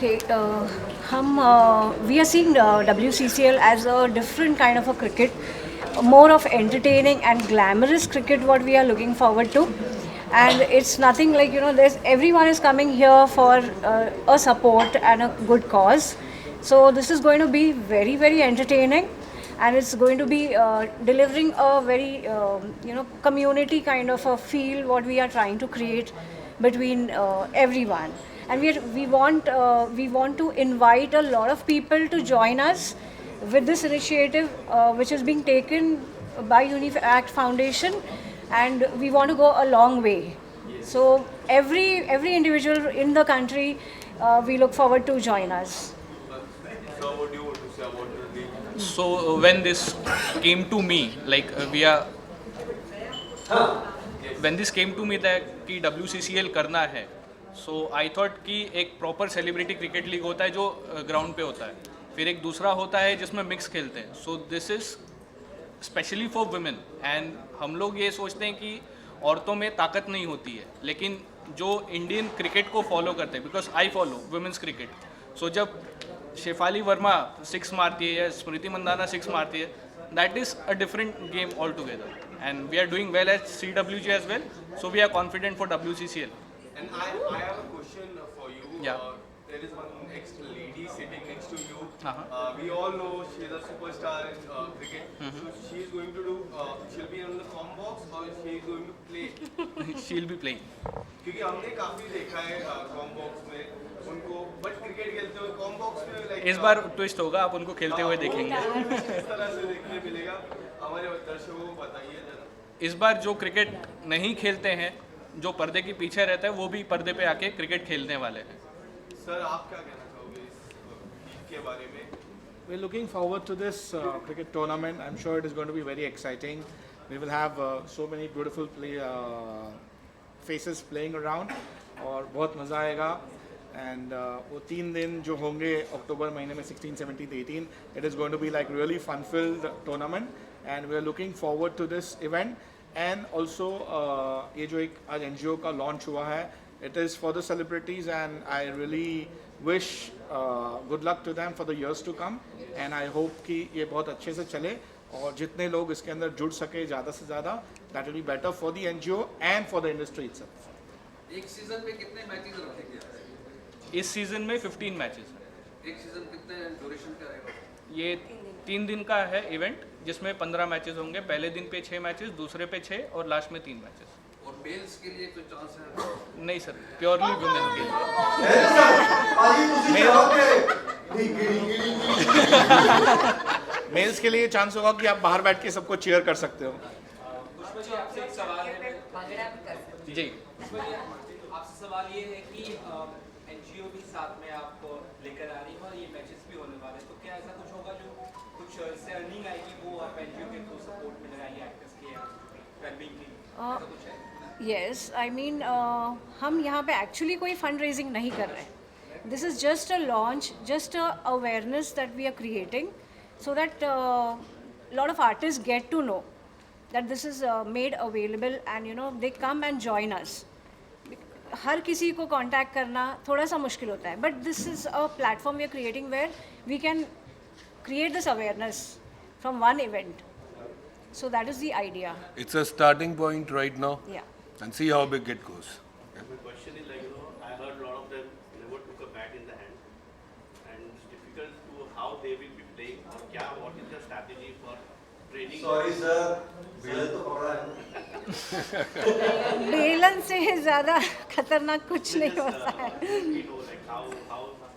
Okay, we are seeing WCCL as a different kind of a cricket, more of entertaining and glamorous cricket. What we are looking forward to, and it's nothing like there's everyone is coming here for a support and a good cause. So this is going to be very very entertaining, and it's going to be delivering a very community kind of a feel what we are trying to create between everyone. And we want to invite a lot of people to join us with this initiative which is being taken by UniAct Foundation, and we want to go a long way. So every individual in the country, we look forward to join us. So what do you want to say about the league? So when this came to me, like when this came to me that कि WCCL करना है, so I thought कि एक proper celebrity cricket league होता है जो ground पे होता है, फिर एक दूसरा होता है जिसमें मिक्स खेलते हैं. So this is specially for women. And हम लोग ये सोचते हैं कि औरतों में ताकत नहीं होती है, लेकिन जो इंडियन क्रिकेट को फॉलो करते हैं, because I follow women's cricket. So जब शेफाली वर्मा 6 मारती है या स्मृति मंदाना 6 मारती है, that is a different game all together. And we are doing well at CWG as well, so we are confident for WCCL. And I have a question for you. Yeah. There is one ex-lady sitting next to you. Uh-huh. We all know she is a superstar in cricket. So she is going to do. She'll be on the com box or she is going to play. She will be playing. क्योंकि हमने काफी देखा है com box में उनको, but cricket खेलते हुए com box में लाइक इस बार ट्विस्ट होगा, आप उनको खेलते हुए देखेंगे. इस तरह से देखने मिलेगा. हमारे दर्शकों को बताइए जरा. इस बार जो क्रिकेट नहीं खेलते हैं, जो पर्दे के पीछे रहता है, वो भी पर्दे पे आके क्रिकेट खेलने वाले हैं. सर आप क्या कहना चाहोगे इस लीग के बारे में? We're looking forward to this cricket tournament. I'm sure it is going to be very exciting. We will have so many beautiful faces playing around और बहुत मज़ा आएगा. And वो 3 दिन जो होंगे अक्टूबर महीने में 16, 17, 18, it is going to be like really fun-filled tournament. And we are looking forward to this event. And also ये जो एक आज NGO का launch हुआ है, it is for the celebrities, and I really wish good luck to them for the years to come. And I hope कि ये बहुत अच्छे से चले और जितने लोग इसके अंदर जुड़ सके ज़्यादा से ज़्यादा, that will be better for the NGO and for the industry itself. एक सीजन में कितने मैचेस रखेंगे आप? इस सीजन में 15 मैचेस हैं. एक सीजन कितने ड्यूरेशन का रहेगा? ये 3 दिन का है इवेंट, जिसमें 15 मैचेस होंगे. पहले दिन पे 6 मैचेस, दूसरे पे 6 और लास्ट में 3 मैचेस. और मेल्स के लिए कोई चांस है? नहीं सर, प्योरली वुमेन के लिए. मेल्स के लिए चांस होगा कि आप बाहर बैठ के सबको चीयर कर सकते हो. आपसे एक सवाल है. जी. आपसे सवाल ये है कि एनजीओ भी साथ में आप लेकर आ रही है और ये मैचेस भी होने वाले हैं, तो क्या ऐसा कुछ होगा जो कुछ इससे अर्निंग आएगी वो आप एनजीओ के थ्रू सपोर्ट में लगाएंगे एक्टर्स के या वेलबींग की, ऐसा कुछ है? यस, आई मीन हम यहाँ पे एक्चुअली कोई फंड रेजिंग नहीं कर रहे हैं. This is just a launch, just a awareness that we are creating so that lot of artists get to know that this is made available, and they come and join us. हर किसी को contact करना थोड़ा सा मुश्किल होता है, but this is a platform we are creating where we can create this awareness from one event. So that is the idea. It's a starting point right now. Yeah. And see how big it goes. My question is like, I heard a lot of them never took a bat in the hand, and it's difficult to how they will be playing or what is the strategy for training. Sorry sir, बेलन तो पकड़ा है. बेलन से ज़्यादा खतरनाक कुछ नहीं होता है. Like how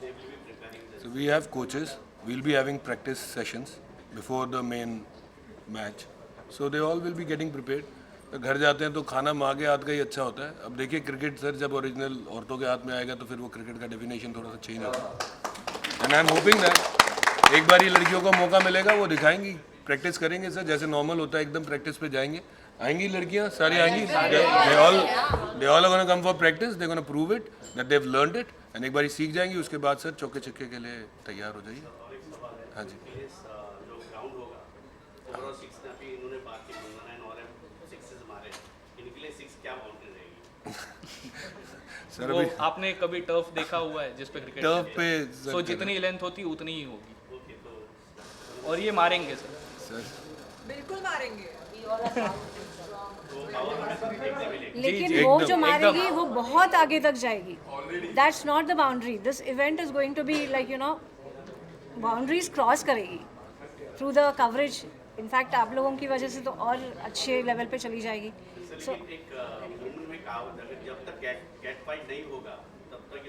they will be preparing this. So we have coaches. We'll be having practice sessions before the main match. So they all will be getting prepared. तो घर जाते हैं तो खाना माँ के हाथ का ही अच्छा होता है. अब देखिए क्रिकेट सर जब ओरिजिनल औरतों के हाथ में आएगा तो फिर वो क्रिकेट का डेफिनेशन थोड़ा सा चेंज होगा. And I am hoping that एक बार ही लड़कियों को मौका मिलेगा, वो दिखाएंगी, प्रैक्टिस करेंगे सर जैसे नॉर्मल होता है, एकदम प्रैक्टिस पे जाएंगे. आएंगी लड़कियाँ सारी आएंगी. They all are gonna come for practice. They gonna prove it that they have learned it, and एक बार सीख जाएंगी, उसके बाद सर चौके छक्के के लिए तैयार हो जाइए. हाँ जी. जो ग्राउंड होगा ओवरऑल 6 ना भी इन्होंने बात की मंगना और 6 मारे, इनके लिए 6 क्या बाउंड्री रहेगी? सर वो अभी आपने कभी टर्फ देखा हुआ है जिस पे क्रिकेट टर्फ पे सो जितनी लेंथ होती उतनी ही होगी, और ये मारेंगे सर। सर बिल्कुल मारेंगे। लेकिन जी, वो एकदम, जो मारेगी एकदम। वो बहुत आगे तक जाएगी. That's not the boundary. This event is going to be like boundaries cross करेगी थ्रू द कवरेज. इनफैक्ट आप लोगों की वजह से तो और अच्छे लेवल पे चली जाएगी. सो एक वुमेन में कहावत है, अगर जब तक कैट फाइट नहीं होगा तब तक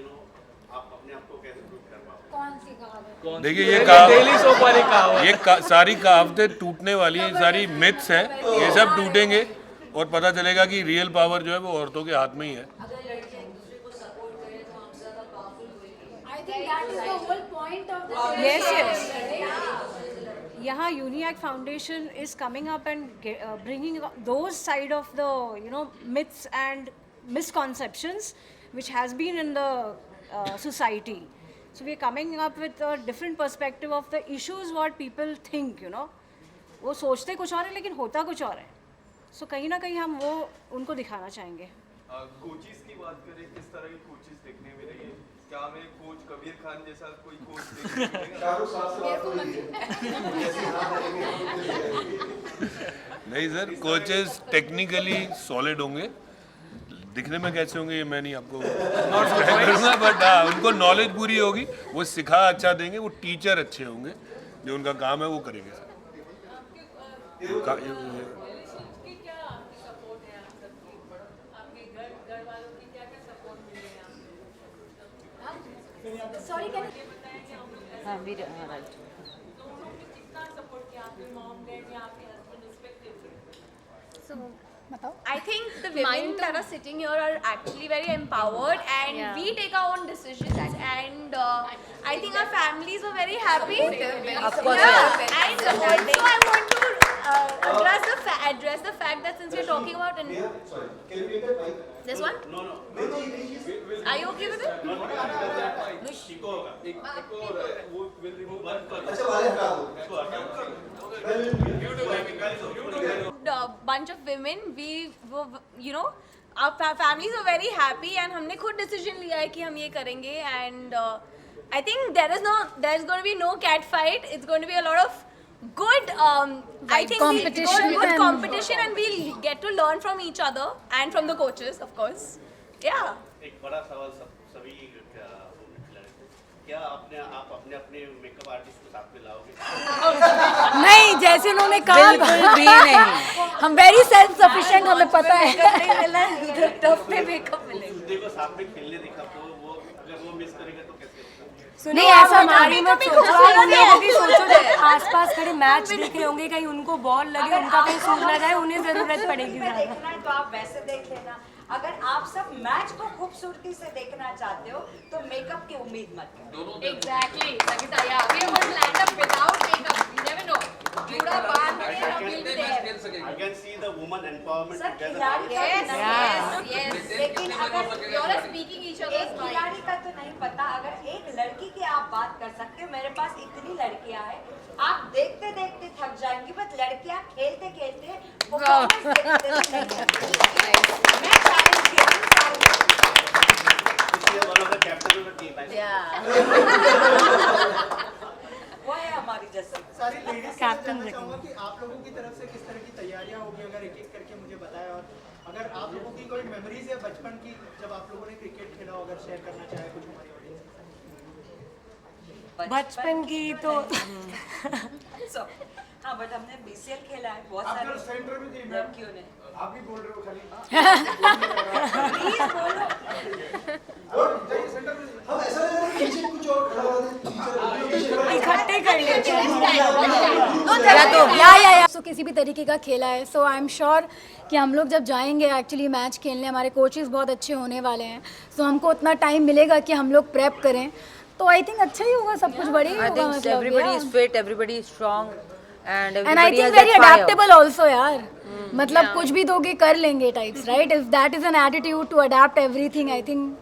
आप अपने आप को कैसे प्रूव कर पाओगे? कौन सी कहावत? देखिए ये डेली सोप वाली कहावत। ये सारी कहावतें टूटने वाली हैं, सारी मिथ्स हैं. ये सब टूटेंगे और पता चलेगा कि रियल पावर जो है वो औरतों के हाथ में ही है. I think that is the whole point of the Yes, yes. यहाँ Uniac Foundation is coming up and bringing those side of the myths and misconceptions which has been in the society. So we are coming up with a different perspective of the issues what people think. वो सोचते कुछ और है लेकिन होता कुछ और है. So कहीं ना कहीं हम वो उनको दिखाना चाहेंगे. कोचेस की बात करें, किस तरह के कोचेस देखने मिलेंगे? क्या हमें कोच कबीर खान जैसा कोई कोच देखने नहीं सर, कोचेस टेक्निकली सॉलिड होंगे. दिखने में कैसे होंगे ये मैं नहीं आपको करूँगा, बट हाँ उनको नॉलेज पूरी होगी. वो सिखा अच्छा देंगे, वो टीचर अच्छे होंगे, जो उनका काम है वो करेंगे सर. Sorry, can हाँ भी right. I think the women that are sitting here are actually very empowered, and we take our own decisions, and I think our families are very happy. Of course. Yeah. And also I want to address the fact that since we're talking about this one, are you okay with it? Bunch of women, we our families are very happy, and हमने खुद decision लिया है कि हम ये करेंगे, and I think there's going to be no cat fight. It's going to be a lot of good I think good competition, and we'll get to learn from each other and from the coaches, of course. Yeah. एक बड़ा सवाल सभी क्या आप अपने makeup artist को साथ में लाओगे? नहीं, जैसे उन्होंने कहा बिल्कुल भी नहीं. हम वेरी सेल्फ सफिशिएंट, हमें पता है. टफ पे मेकअप मिलेगा. दूसरे को साथ में खेलने देखा तो वो अगर वो मिस करेगा तो कैसे होगा? नहीं ऐसा हमारी मत सोचो. उन लोगों की सोचो जो आसपास खड़े मैच देख रहे होंगे, कहीं उनको बॉल लगे, उनका कहीं सूझ ना जाए, उन्हें जरूरत पड़ेगी ज़्यादा. देखना है तो आप वैसे देख लेना. अगर आप सब मैच को खूबसूरती से देखना चाहते हो तो मेकअप की उम्मीद मत करो. Exactly. Sangeeta, yeah. We are going to land up without makeup. You never know. जूड़ा बांध के हम will be there. I can see the woman empowerment sir together. खिलाड़ी Yes. लेकिन अगर You all are speaking each other's एक mind. खिलाड़ी का तो नहीं पता, अगर एक लड़की की आप बात कर सकते हो. मेरे पास इतनी लड़कियां हैं, आप देखते देखते थक जाएंगी, बट लड़कियां खेलते खेलते परफॉर्मेंस देखते नहीं. मैं चैलेंज किया She is one of the captains of the team. वो है हमारी जैसी. सारी लेडीज से जानना चाहूँगा कि आप लोगों की तरफ से किस तरह की तैयारियां होगी, अगर एक एक करके मुझे बताएं. और अगर आप लोगों की कोई मेमोरीज है बचपन की जब आप लोगों ने क्रिकेट खेला हो, अगर शेयर करना चाहे कुछ हमारी ऑडियंस. बचपन की तो हाँ, बट हमने BCL खेला है बहुत सारी लड़कियों ने. आप भी बोल रहे हो खाली. प्लीज बोलो. हम ऐसा लग रहा है कि कुछ और खड़ा हुआ है. इकट्ठे कर लेते हैं. सो किसी भी तरीके का खेला है. सो आई एम श्योर कि हम लोग जब जाएंगे एक्चुअली मैच खेलने, हमारे कोचेस बहुत अच्छे होने वाले हैं. सो हमको उतना टाइम मिलेगा कि हम लोग प्रेप करें, तो आई थिंक अच्छा ही होगा, सब कुछ बढ़िया ही होगा. मतलब everybody is fit, everybody is strong, and and I everybody think has very that fire. Adaptable also यार. मतलब कुछ भी दोगे कर लेंगे types, right? If that is an attitude to adapt everything, I think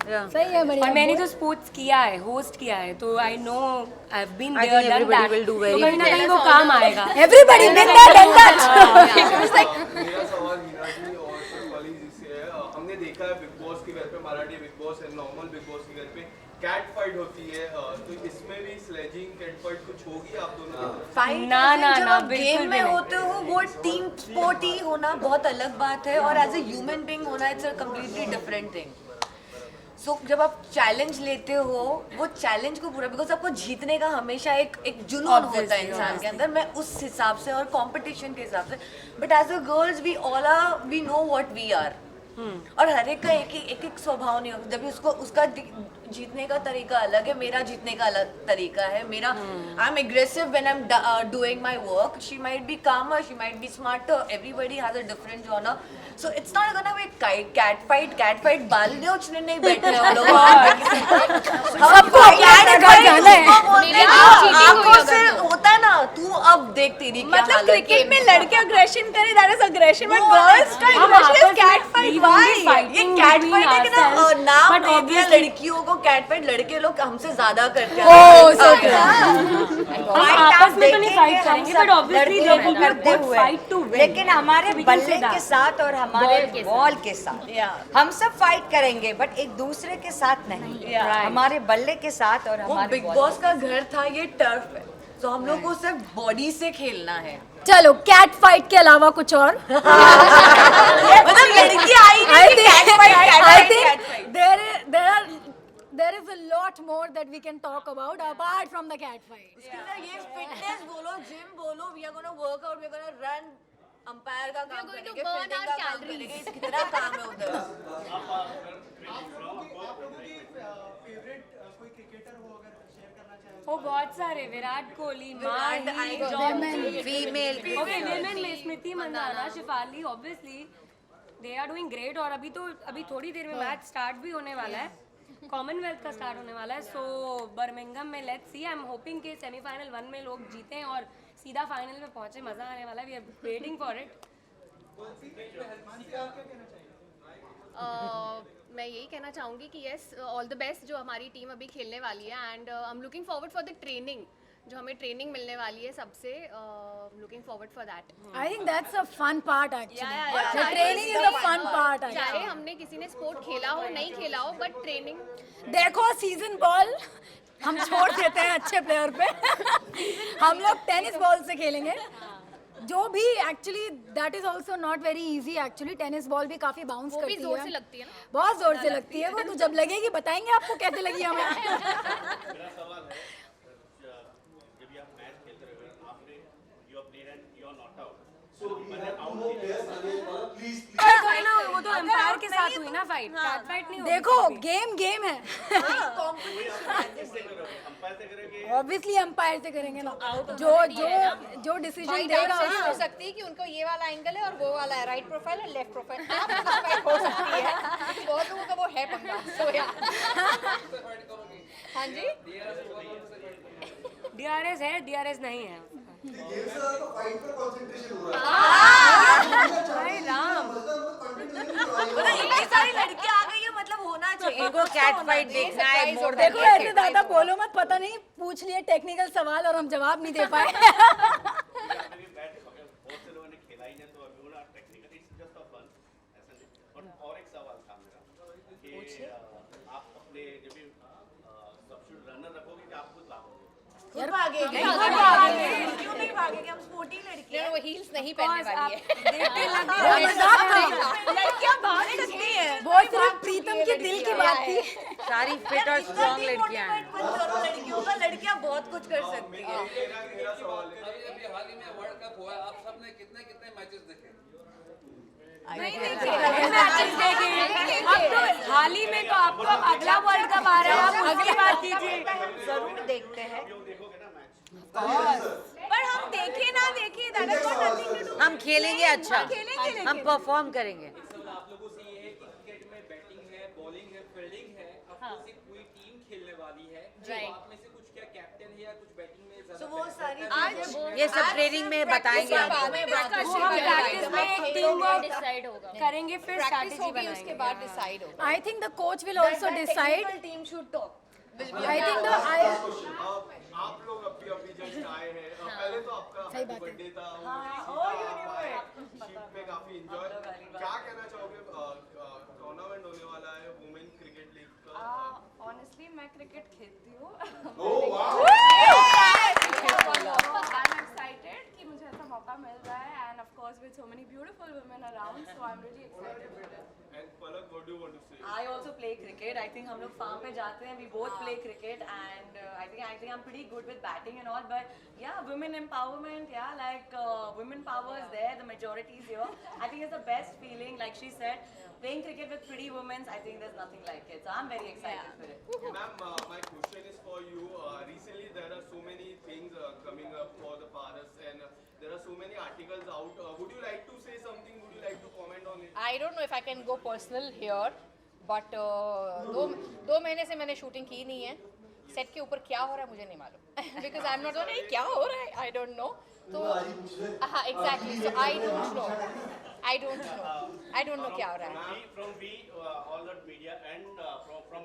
सही है. बढ़िया. और मैंने तो स्पोर्ट्स किया है, होस्ट किया है, तो I know I have been I there, think done everybody that. will do तो very कहीं ना well. कहीं वो काम आएगा. Everybody been there done that. मेरा सवाल मीरा जी और सर वाली जी से है. हमने देखा है बिग बॉस के घर पे, मराठी बिग बॉस है, नॉर्मल बिग बॉस के घर पे कैट फाइट होती है, तो इसमें भी स्लेजिंग कैट फाइट कुछ होगी आप दोनों की तरफ से? फाइट ना, ना, जब ना, आप बिल्कुल गेम भी में नहीं। होते हो वो टीम स्पोर्ट ही होना बहुत अलग बात है, और एज ए ह्यूमन बीइंग होना it's a completely different thing. So जब आप चैलेंज लेते हो वो चैलेंज को पूरा, बिकॉज आपको जीतने का हमेशा एक जुनून होता है इंसान के अंदर, मैं उस हिसाब से और कंपटीशन के हिसाब से, but as a girls we know what we are, और हर एक का एक स्वभाव नहीं होता। जब भी उसका जीतने का तरीका अलग है, मेरा जीतने का अलग तरीका है। मेरा I am aggressive when I am doing my work, she might be calmer, she might be smarter, everybody has a different genre, so it's not gonna be cat fight बाल नोचने नहीं बैठे हम लोग। सबको आंखों से होता है ना, तू अब देख तेरी क्या मतलब हालत है। क्रिकेट में लड़के अग्रेशन करे, that is aggression, but girls का aggression is cat fight. Why? ये कैट फाइट है कि ना, नाम दे दिया लड़कियों को कैट फाइट, लड़के लोग हमसे ज्यादा करते हैं। आपस में तो नहीं फाइट करेंगे, but obviously they will be good fight to win. लेकिन हमारे बल्ले के साथ और हमारे बॉल के साथ हम सब फाइट करेंगे, बट एक दूसरे के साथ नहीं। हमारे बल्ले के साथ और हमारे बिग बॉस का घर था, ये टर्फ है, तो हम लोग को सिर्फ बॉडी से खेलना है। चलो कैट फाइट के अलावा कुछ और मतलब लड़की आई नहीं कि cat fight, there is a lot more that we can talk about apart from the cat fight. ये फिटनेस बोलो, जिम बोलो, we are gonna work out, we are gonna run, umpire का काम करेंगे, फील्डिंग का काम करेंगे, कितना काम है उधर। आप लोगों की फेवरेट कोई क्रिकेटर हो अगर शेयर करना चाहे? वो बहुत सारे, Virat Kohli, Mahi, John, female okay, women में Smriti Mandhana, Shafali, obviously they are doing great. और अभी थोड़ी देर में मैच स्टार्ट भी होने वाला है, कॉमनवेल्थ का स्टार्ट होने वाला है, सो बर्मिंघम में let's see, I am hoping कि सेमीफाइनल 1 में लोग जीतें और सीधा फाइनल में पहुंचे, मजा आने वाला है, we are waiting for it. मैं यही कहना चाहूँगी कि येस, ऑल द बेस्ट जो हमारी टीम अभी खेलने वाली है, and I am looking forward for the training, जो हमें ट्रेनिंग मिलने वाली है सबसे, looking forward for that. I think that's a fun part actually. The training is a fun part चाहे actually. हमने किसी ने स्पोर्ट खेला हो नहीं खेला हो, बट ट्रेनिंग देखो सीजन बॉल हम छोड़ देते हैं अच्छे प्लेयर पे हम लोग टेनिस बॉल से खेलेंगे, जो भी actually that is also not very easy actually. Tennis ball भी काफी बाउंस करती है, जोर से लगती है ना, बहुत जोर से लगती है वो, तो जब लगेगी बताएंगे आपको कैसे लगी हमें। मेरा सवाल है, जब आप मैच खेलते रहे, आपने you are player and you are not out, so मैंने आउट प्लीज वो तो एम्पायर के साथ हुई ना फाइट, कैट फाइट नहीं होगी। देखो गेम है, अंपायर से करेंगे, ऑब्वियसली एम्पायर से करेंगे ना, जो डिसीजन देगा हो सकती है कि उनको ये वाला एंगल है और वो वाला है, राइट प्रोफाइल और लेफ्ट प्रोफाइल हो सकती है, बहुत लोगों का वो है पंगा। सो या हाँ जी, DRS है, DRS नहीं है। इतनी सारी लड़कियां आ गई है, मतलब होना चाहिए इनको कैट फाइट देखना है मोर देन देखो ऐसे ज्यादा बोलो मत, पता नहीं पूछ लिए टेक्निकल सवाल और हम जवाब नहीं दे पाए। बहुत से लोगों ने खेला ही नहीं, तो अभी बोला technically it's just for fun, ऐसा नहीं। और एक सवाल था मेरा कि आप अपने जब भी सब्स्टिट्यूट रनर रखोगे कि आप खुद भागोगे? खुद भागेंगे, क्यों नहीं भागेंगे, हम स्पोर्टी लड़की हैं। वो हील्स नहीं पहनने वाली है। लड़कियां भाग सकती हैं, वो सिर्फ प्रीतम के दिल की बात थी। सारी फिट और स्ट्रॉन्ग लड़कियां हैं। लड़कियों का, लड़कियां बहुत कुछ कर सकती हैं। मेरा सवाल है, अभी हाल ही में वर्ल्ड कप हुआ है, आप सबने कितने कितने मैचेस देखे? अब तो हाल ही में, तो आपको अब अगला वर्ल्ड कप आ रहा है, आप अगली बात कीजिए। जरूर देखते हैं, पर हम देखे ना देखे, that has got nothing to do. हम खेलेंगे अच्छा, खेलेंगे हम परफॉर्म करेंगे। आप लोगों से ये है कि क्रिकेट में बैटिंग है, बॉलिंग है, फील्डिंग है, अब से पूरी टीम खेलने वाली है, आप में से कुछ क्या कैप्टन है या कुछ बैटिंग में ज्यादा? वो सारी ये सब ट्रेनिंग में बताएंगे आपको। वो हम प्रैक्टिस में टीम वर्क डिसाइड होगा, करेंगे, फिर स्ट्रैटेजी बनाएंगे, उसके बाद डिसाइड होगा। I think the coach will also decide. Team should talk. I think आप लोग अभी जस्ट आए हैं, पहले तो आपका बर्थडे था, शीट में काफी एंजॉय, क्या कहना चाहोगे मैं क्रिकेट खेलती हूँ I'm excited कि मुझे ऐसा मौका मिल रहा है and of course with so many beautiful women around, so I'm really excited for it. And Palak, what do you want to say? I also play cricket. I think हम लोग farm पे जाते हैं. We both play cricket, and I think I'm pretty good with batting and all. But yeah, women empowerment. Yeah, like women power is there. The majority is here. I think it's the best feeling. Like she said, playing cricket with pretty women. I think there's nothing like it. So I'm very excited for it. Ma'am, my question is for you. Recently, there are so many things coming up for the Paras, and there are so many articles out. Would you like to say something? Would you like to comment on it? I don't know if I can go personal here, but दो महीने से मैंने shooting की नहीं है. Set के ऊपर क्या हो रहा है मुझे नहीं मालूम. Because I'm not knowing क्या हो रहा है. I don't know. तो हाँ exactly. So I don't know क्या हो रहा है. From we all the media and from